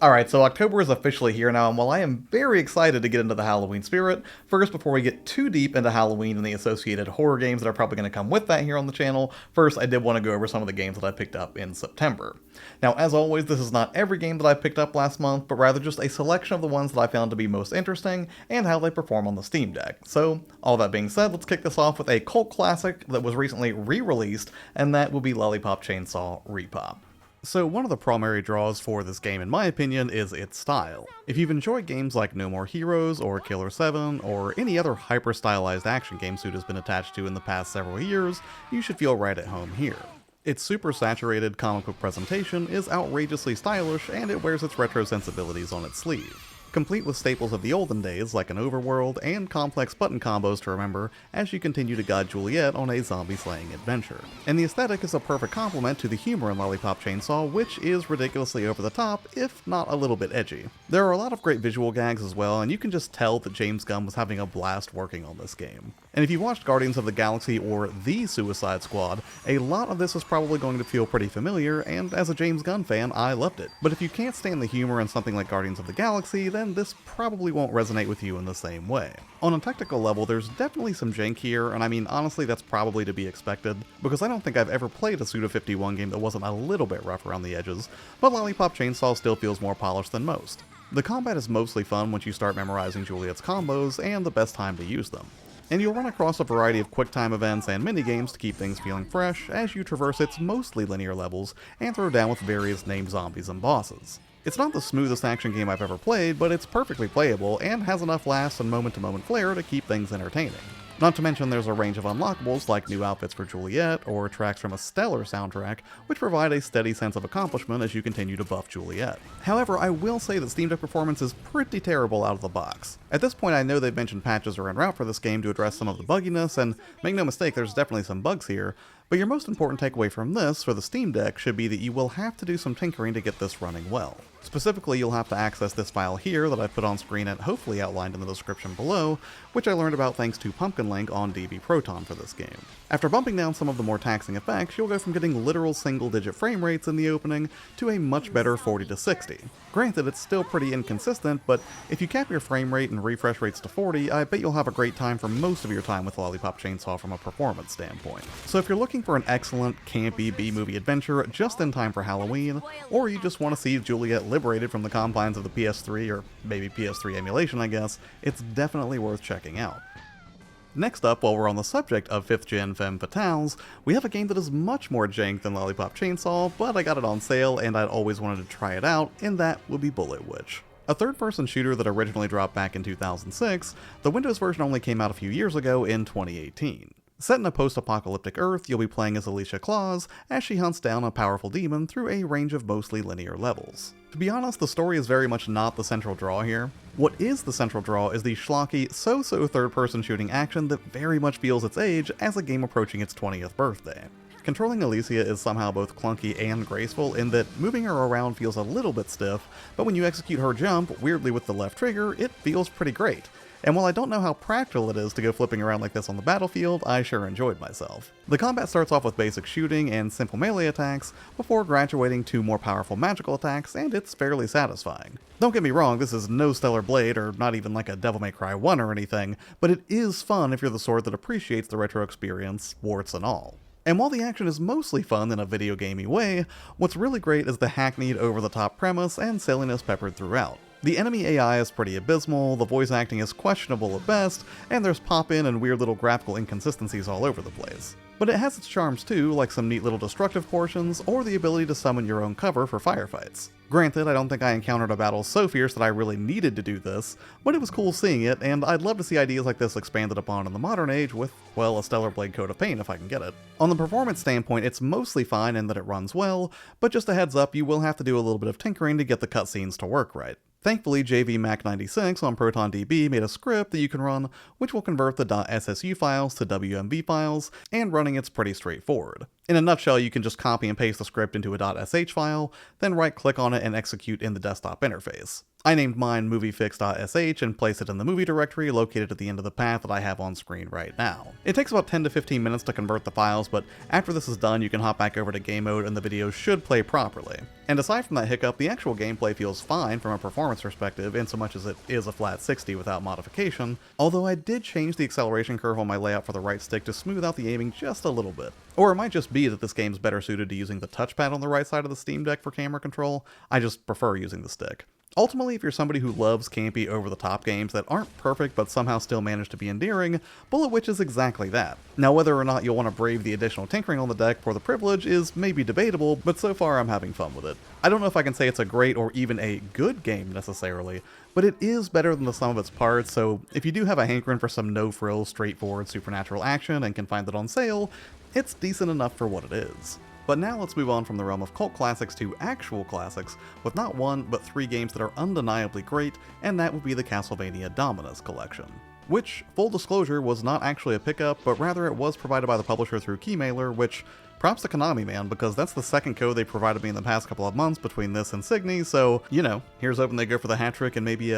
Alright, so October is officially here now, and while I am very excited to get into the Halloween spirit, first, before we get too deep into Halloween and the associated horror games that are probably going to come with that here on the channel, first I did want to go over some of the games that I picked up in September. Now, as always, this is not every game that I picked up last month, but rather just a selection of the ones that I found to be most interesting and how they perform on the Steam Deck. So, all that being said, let's kick this off with a cult classic that was recently re-released, and that will be Lollipop Chainsaw RePOP. So one of the primary draws for this game, in my opinion, is its style. If you've enjoyed games like No More Heroes or Killer 7, or any other hyper-stylized action game Suit has been attached to in the past several years, you should feel right at home here. Its super saturated comic book presentation is outrageously stylish, and it wears its retro sensibilities on its sleeve. Complete with staples of the olden days like an overworld and complex button combos to remember as you continue to guide Juliet on a zombie-slaying adventure. And the aesthetic is a perfect complement to the humor in Lollipop Chainsaw, which is ridiculously over the top, if not a little bit edgy. There are a lot of great visual gags as well, and you can just tell that James Gunn was having a blast working on this game. And if you watched Guardians of the Galaxy or The Suicide Squad, a lot of this is probably going to feel pretty familiar, and as a James Gunn fan, I loved it. But if you can't stand the humor in something like Guardians of the Galaxy, then this probably won't resonate with you in the same way. On a technical level, there's definitely some jank here, and I mean, honestly, that's probably to be expected, because I don't think I've ever played a Suda51 game that wasn't a little bit rough around the edges, but Lollipop Chainsaw still feels more polished than most. The combat is mostly fun once you start memorizing Juliet's combos, and the best time to use them. And you'll run across a variety of quick-time events and minigames to keep things feeling fresh as you traverse its mostly linear levels and throw down with various named zombies and bosses. It's not the smoothest action game I've ever played, but it's perfectly playable and has enough laughs and moment-to-moment flair to keep things entertaining. Not to mention there's a range of unlockables like new outfits for Juliet or tracks from a stellar soundtrack, which provide a steady sense of accomplishment as you continue to buff Juliet. However, I will say that Steam Deck performance is pretty terrible out of the box. At this point I know they've mentioned patches are en route for this game to address some of the bugginess, and make no mistake, there's definitely some bugs here, but your most important takeaway from this for the Steam Deck should be that you will have to do some tinkering to get this running well. Specifically, you'll have to access this file here that I put on screen and hopefully outlined in the description below, which I learned about thanks to Pumpkin Link on DB Proton for this game. After bumping down some of the more taxing effects, you'll go from getting literal single-digit frame rates in the opening to a much better 40 to 60. Granted, it's still pretty inconsistent, but if you cap your frame rate and refresh rates to 40, I bet you'll have a great time for most of your time with Lollipop Chainsaw from a performance standpoint. So if you're looking for an excellent, campy B-movie adventure just in time for Halloween, or you just want to see Juliet liberated from the confines of the PS3, or maybe PS3 emulation I guess, it's definitely worth checking out. Next up, while we're on the subject of 5th gen femme fatales, we have a game that is much more jank than Lollipop Chainsaw, but I got it on sale and I'd always wanted to try it out, and that would be Bullet Witch. A third-person shooter that originally dropped back in 2006, the Windows version only came out a few years ago in 2018. Set in a post-apocalyptic Earth, you'll be playing as Alicia Claus as she hunts down a powerful demon through a range of mostly linear levels. To be honest, the story is very much not the central draw here. What is the central draw is the schlocky, so-so third-person shooting action that very much feels its age as a game approaching its 20th birthday. Controlling Alicia is somehow both clunky and graceful in that moving her around feels a little bit stiff, but when you execute her jump, weirdly with the left trigger, it feels pretty great. And while I don't know how practical it is to go flipping around like this on the battlefield, I sure enjoyed myself. The combat starts off with basic shooting and simple melee attacks, before graduating to more powerful magical attacks, and it's fairly satisfying. Don't get me wrong, this is no Stellar Blade or not even like a Devil May Cry 1 or anything, but it is fun if you're the sort that appreciates the retro experience, warts and all. And while the action is mostly fun in a video gamey way, what's really great is the hackneyed over-the-top premise and silliness peppered throughout. The enemy AI is pretty abysmal, the voice acting is questionable at best, and there's pop-in and weird little graphical inconsistencies all over the place. But it has its charms too, like some neat little destructive portions, or the ability to summon your own cover for firefights. Granted, I don't think I encountered a battle so fierce that I really needed to do this, but it was cool seeing it, and I'd love to see ideas like this expanded upon in the modern age with, well, a Stellar Blade coat of paint if I can get it. On the performance standpoint, it's mostly fine in that it runs well, but just a heads up, you will have to do a little bit of tinkering to get the cutscenes to work right. Thankfully, JVMac96 on ProtonDB made a script that you can run, which will convert the .ssu files to WMV files, and running it's pretty straightforward. In a nutshell, you can just copy and paste the script into a .sh file, then right-click on it and execute in the desktop interface. I named mine moviefix.sh and placed it in the movie directory located at the end of the path that I have on screen right now. It takes about 10 to 15 minutes to convert the files, but after this is done, you can hop back over to game mode and the video should play properly. And aside from that hiccup, the actual gameplay feels fine from a performance perspective, in so much as it is a flat 60 without modification, although I did change the acceleration curve on my layout for the right stick to smooth out the aiming just a little bit. Or it might just be that this game's better suited to using the touchpad on the right side of the Steam Deck for camera control. I just prefer using the stick. Ultimately, if you're somebody who loves campy, over-the-top games that aren't perfect but somehow still manage to be endearing, Bullet Witch is exactly that. Now, whether or not you'll want to brave the additional tinkering on the deck for the privilege is maybe debatable, but so far I'm having fun with it. I don't know if I can say it's a great or even a good game necessarily, but it is better than the sum of its parts, so if you do have a hankering for some no-frills, straightforward supernatural action and can find it on sale, it's decent enough for what it is. But now let's move on from the realm of cult classics to actual classics, with not one, but 3 games that are undeniably great, and that would be the Castlevania Dominus collection. Which, full disclosure, was not actually a pickup, but rather it was provided by the publisher through Keymailer, which, props to Konami, man, because that's the second code they provided me in the past couple of months between this and Signy, so, here's hoping they go for the hat trick and maybe,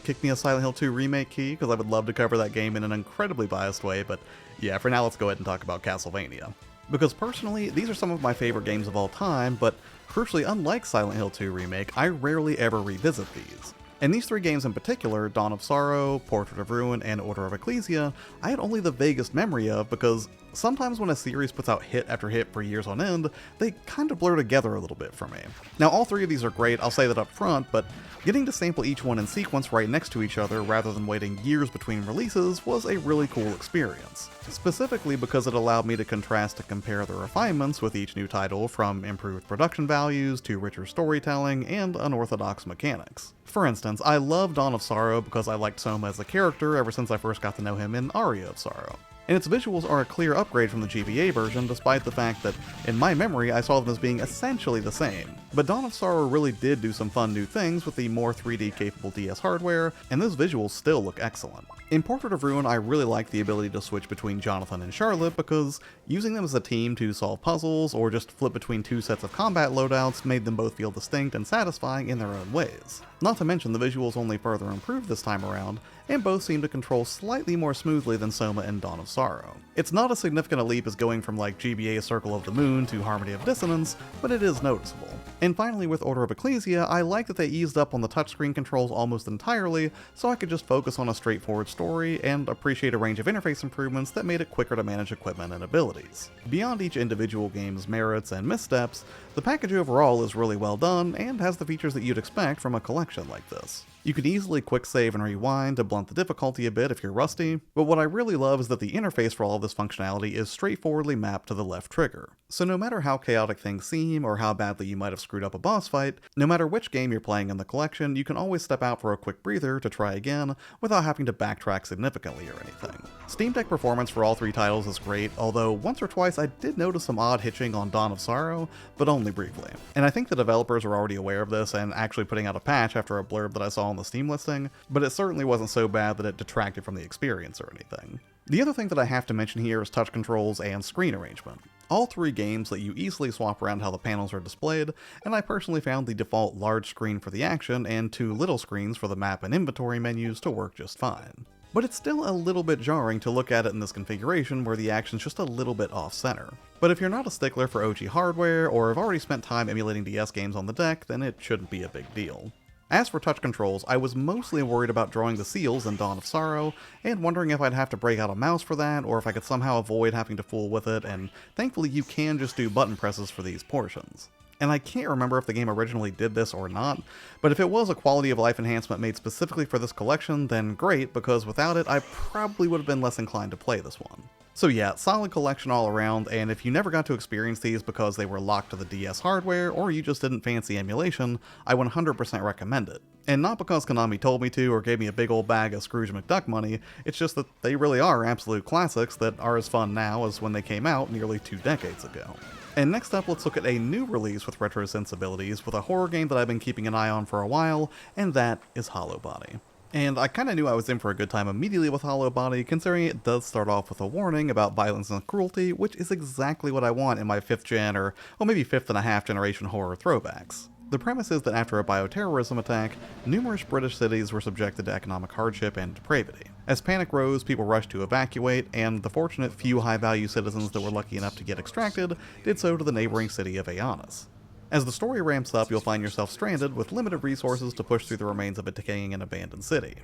kick me a Silent Hill 2 remake key, because I would love to cover that game in an incredibly biased way, but yeah, for now let's go ahead and talk about Castlevania. Because personally, these are some of my favorite games of all time, but crucially, unlike Silent Hill 2 Remake, I rarely ever revisit these. In these 3 games in particular, Dawn of Sorrow, Portrait of Ruin, and Order of Ecclesia, I had only the vaguest memory of because sometimes when a series puts out hit after hit for years on end, they kind of blur together a little bit for me. Now, all 3 of these are great, I'll say that up front, but getting to sample each one in sequence right next to each other rather than waiting years between releases was a really cool experience. Specifically because it allowed me to contrast and compare the refinements with each new title, from improved production values to richer storytelling and unorthodox mechanics. For instance, I love Dawn of Sorrow because I liked Soma as a character ever since I first got to know him in Aria of Sorrow. And its visuals are a clear upgrade from the GBA version, despite the fact that, in my memory, I saw them as being essentially the same. But Dawn of Sorrow really did do some fun new things with the more 3D capable DS hardware, and those visuals still look excellent. In Portrait of Ruin, I really liked the ability to switch between Jonathan and Charlotte because using them as a team to solve puzzles or just flip between 2 sets of combat loadouts made them both feel distinct and satisfying in their own ways. Not to mention the visuals only further improved this time around, and both seem to control slightly more smoothly than Soma and Dawn of Sorrow. It's not as significant a leap as going from like GBA Circle of the Moon to Harmony of Dissonance, but it is noticeable. And finally, with Order of Ecclesia, I like that they eased up on the touchscreen controls almost entirely, so I could just focus on a straightforward story and appreciate a range of interface improvements that made it quicker to manage equipment and abilities. Beyond each individual game's merits and missteps, the package overall is really well done and has the features that you'd expect from a collection like this. You can easily quick save and rewind to blunt the difficulty a bit if you're rusty, but what I really love is that the interface for all of this functionality is straightforwardly mapped to the left trigger. So no matter how chaotic things seem or how badly you might have screwed up a boss fight, no matter which game you're playing in the collection, you can always step out for a quick breather to try again without having to backtrack significantly or anything. Steam Deck performance for all 3 titles is great, although once or twice I did notice some odd hitching on Dawn of Sorrow, but only briefly. And I think the developers are already aware of this and actually putting out a patch after a blurb that I saw on the Steam listing, but it certainly wasn't so bad that it detracted from the experience or anything. The other thing that I have to mention here is touch controls and screen arrangement. All 3 games let you easily swap around how the panels are displayed, and I personally found the default large screen for the action and 2 little screens for the map and inventory menus to work just fine. But it's still a little bit jarring to look at it in this configuration where the action's just a little bit off-center. But if you're not a stickler for OG hardware, or have already spent time emulating DS games on the deck, then it shouldn't be a big deal. As for touch controls, I was mostly worried about drawing the seals in Dawn of Sorrow, and wondering if I'd have to break out a mouse for that, or if I could somehow avoid having to fool with it, and thankfully you can just do button presses for these portions. And I can't remember if the game originally did this or not, but if it was a quality of life enhancement made specifically for this collection, then great, because without it I probably would have been less inclined to play this one. So yeah, solid collection all around, and if you never got to experience these because they were locked to the DS hardware, or you just didn't fancy emulation, I 100% recommend it. And not because Konami told me to or gave me a big old bag of Scrooge McDuck money, it's just that they really are absolute classics that are as fun now as when they came out nearly 2 decades ago. And next up, let's look at a new release with retro sensibilities with a horror game that I've been keeping an eye on for a while, and that is Hollowbody. And I kinda knew I was in for a good time immediately with Hollowbody, considering it does start off with a warning about violence and cruelty, which is exactly what I want in my 5th gen or, well, maybe 5th and a half generation horror throwbacks. The premise is that after a bioterrorism attack, numerous British cities were subjected to economic hardship and depravity. As panic rose, people rushed to evacuate, and the fortunate few high-value citizens that were lucky enough to get extracted did so to the neighboring city of Aeonis. As the story ramps up, you'll find yourself stranded with limited resources to push through the remains of a decaying and abandoned city.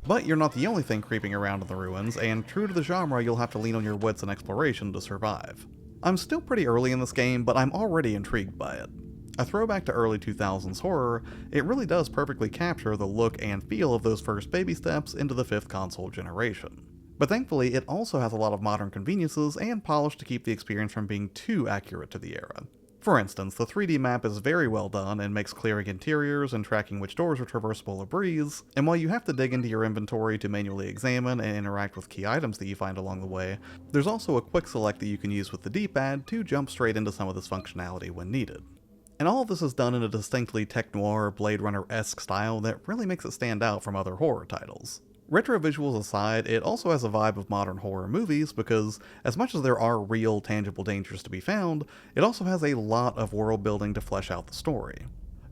But you're not the only thing creeping around in the ruins, and true to the genre, you'll have to lean on your wits and exploration to survive. I'm still pretty early in this game, but I'm already intrigued by it. A throwback to early 2000s horror, it really does perfectly capture the look and feel of those first baby steps into the 5th console generation. But thankfully, it also has a lot of modern conveniences and polish to keep the experience from being too accurate to the era. For instance, the 3D map is very well done and makes clearing interiors and tracking which doors are traversable a breeze, and while you have to dig into your inventory to manually examine and interact with key items that you find along the way, there's also a quick select that you can use with the D-pad to jump straight into some of this functionality when needed. And all of this is done in a distinctly tech-noir, Blade Runner-esque style that really makes it stand out from other horror titles. Retro visuals aside, it also has a vibe of modern horror movies because, as much as there are real, tangible dangers to be found, it also has a lot of world building to flesh out the story.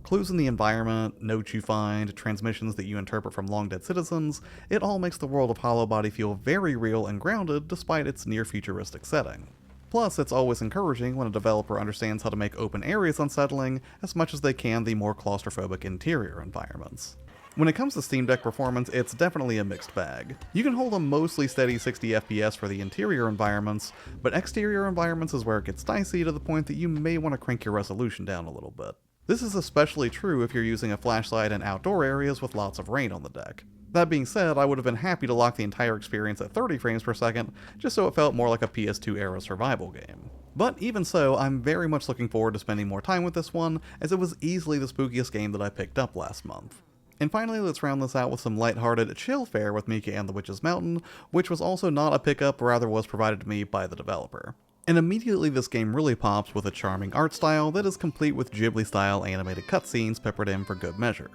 Clues in the environment, notes you find, transmissions that you interpret from long-dead citizens, it all makes the world of Hollowbody feel very real and grounded despite its near-futuristic setting. Plus, it's always encouraging when a developer understands how to make open areas unsettling as much as they can the more claustrophobic interior environments. When it comes to Steam Deck performance, it's definitely a mixed bag. You can hold a mostly steady 60 FPS for the interior environments, but exterior environments is where it gets dicey to the point that you may want to crank your resolution down a little bit. This is especially true if you're using a flashlight in outdoor areas with lots of rain on the deck. That being said, I would have been happy to lock the entire experience at 30 frames per second, just so it felt more like a PS2 era survival game. But even so, I'm very much looking forward to spending more time with this one, as it was easily the spookiest game that I picked up last month. And finally, let's round this out with some lighthearted chill fare with Mika and the Witch's Mountain, which was also not a pickup, rather was provided to me by the developer. And immediately this game really pops with a charming art style that is complete with Ghibli-style animated cutscenes peppered in for good measure.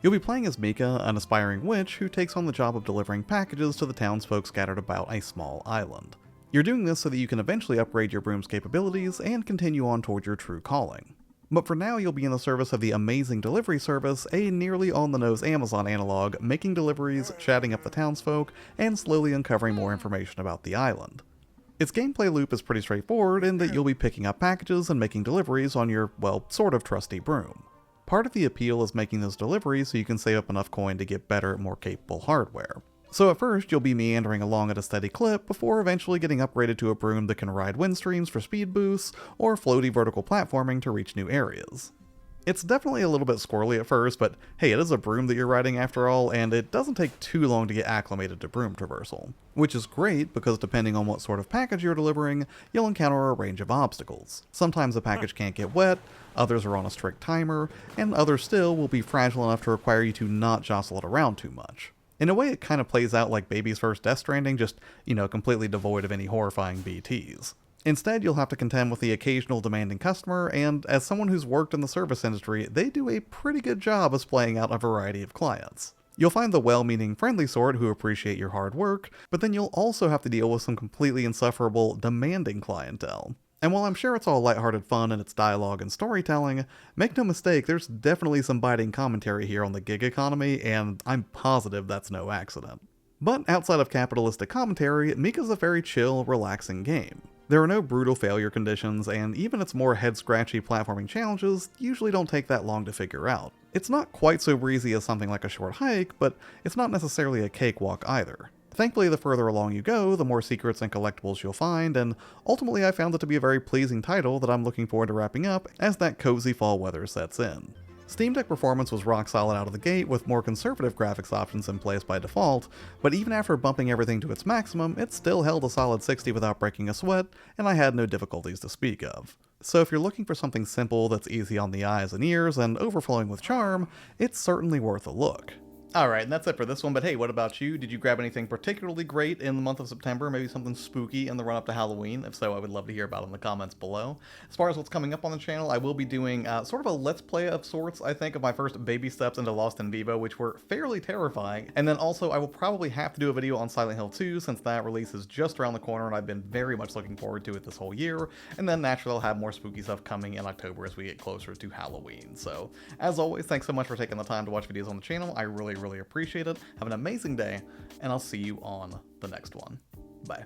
You'll be playing as Mika, an aspiring witch who takes on the job of delivering packages to the townsfolk scattered about a small island. You're doing this so that you can eventually upgrade your broom's capabilities and continue on toward your true calling. But for now, you'll be in the service of the Amazing Delivery Service, a nearly on-the-nose Amazon analog, making deliveries, chatting up the townsfolk, and slowly uncovering more information about the island. Its gameplay loop is pretty straightforward in that you'll be picking up packages and making deliveries on your, well, sort of trusty broom. Part of the appeal is making those deliveries so you can save up enough coin to get better, more capable hardware. So at first, you'll be meandering along at a steady clip before eventually getting upgraded to a broom that can ride wind streams for speed boosts, or floaty vertical platforming to reach new areas. It's definitely a little bit squirrely at first, but hey, it is a broom that you're riding after all, and it doesn't take too long to get acclimated to broom traversal. Which is great, because depending on what sort of package you're delivering, you'll encounter a range of obstacles. Sometimes a package can't get wet, others are on a strict timer, and others still will be fragile enough to require you to not jostle it around too much. In a way, it kind of plays out like Baby's first Death Stranding, just, completely devoid of any horrifying BTs. Instead, you'll have to contend with the occasional demanding customer, and as someone who's worked in the service industry, they do a pretty good job of splaying out a variety of clients. You'll find the well-meaning, friendly sort who appreciate your hard work, but then you'll also have to deal with some completely insufferable, demanding clientele. And while I'm sure it's all lighthearted fun in its dialogue and storytelling, make no mistake, there's definitely some biting commentary here on the gig economy, and I'm positive that's no accident. But outside of capitalistic commentary, Mika's a very chill, relaxing game. There are no brutal failure conditions, and even its more head-scratchy platforming challenges usually don't take that long to figure out. It's not quite so breezy as something like a short hike, but it's not necessarily a cakewalk either. Thankfully, the further along you go, the more secrets and collectibles you'll find, and ultimately I found it to be a very pleasing title that I'm looking forward to wrapping up as that cozy fall weather sets in. Steam Deck performance was rock solid out of the gate with more conservative graphics options in place by default, but even after bumping everything to its maximum, it still held a solid 60 without breaking a sweat, and I had no difficulties to speak of. So if you're looking for something simple that's easy on the eyes and ears and overflowing with charm, it's certainly worth a look. Alright, and that's it for this one, but hey, what about you? Did you grab anything particularly great in the month of September? Maybe something spooky in the run-up to Halloween? If so, I would love to hear about it in the comments below. As far as what's coming up on the channel, I will be doing sort of a Let's Play of sorts, I think, of my first baby steps into Lost in Vivo, which were fairly terrifying. And then also, I will probably have to do a video on Silent Hill 2, since that release is just around the corner, and I've been very much looking forward to it this whole year. And then naturally, I'll have more spooky stuff coming in October as we get closer to Halloween. So, as always, thanks so much for taking the time to watch videos on the channel. I really, really appreciate it. Have an amazing day, and I'll see you on the next one. Bye.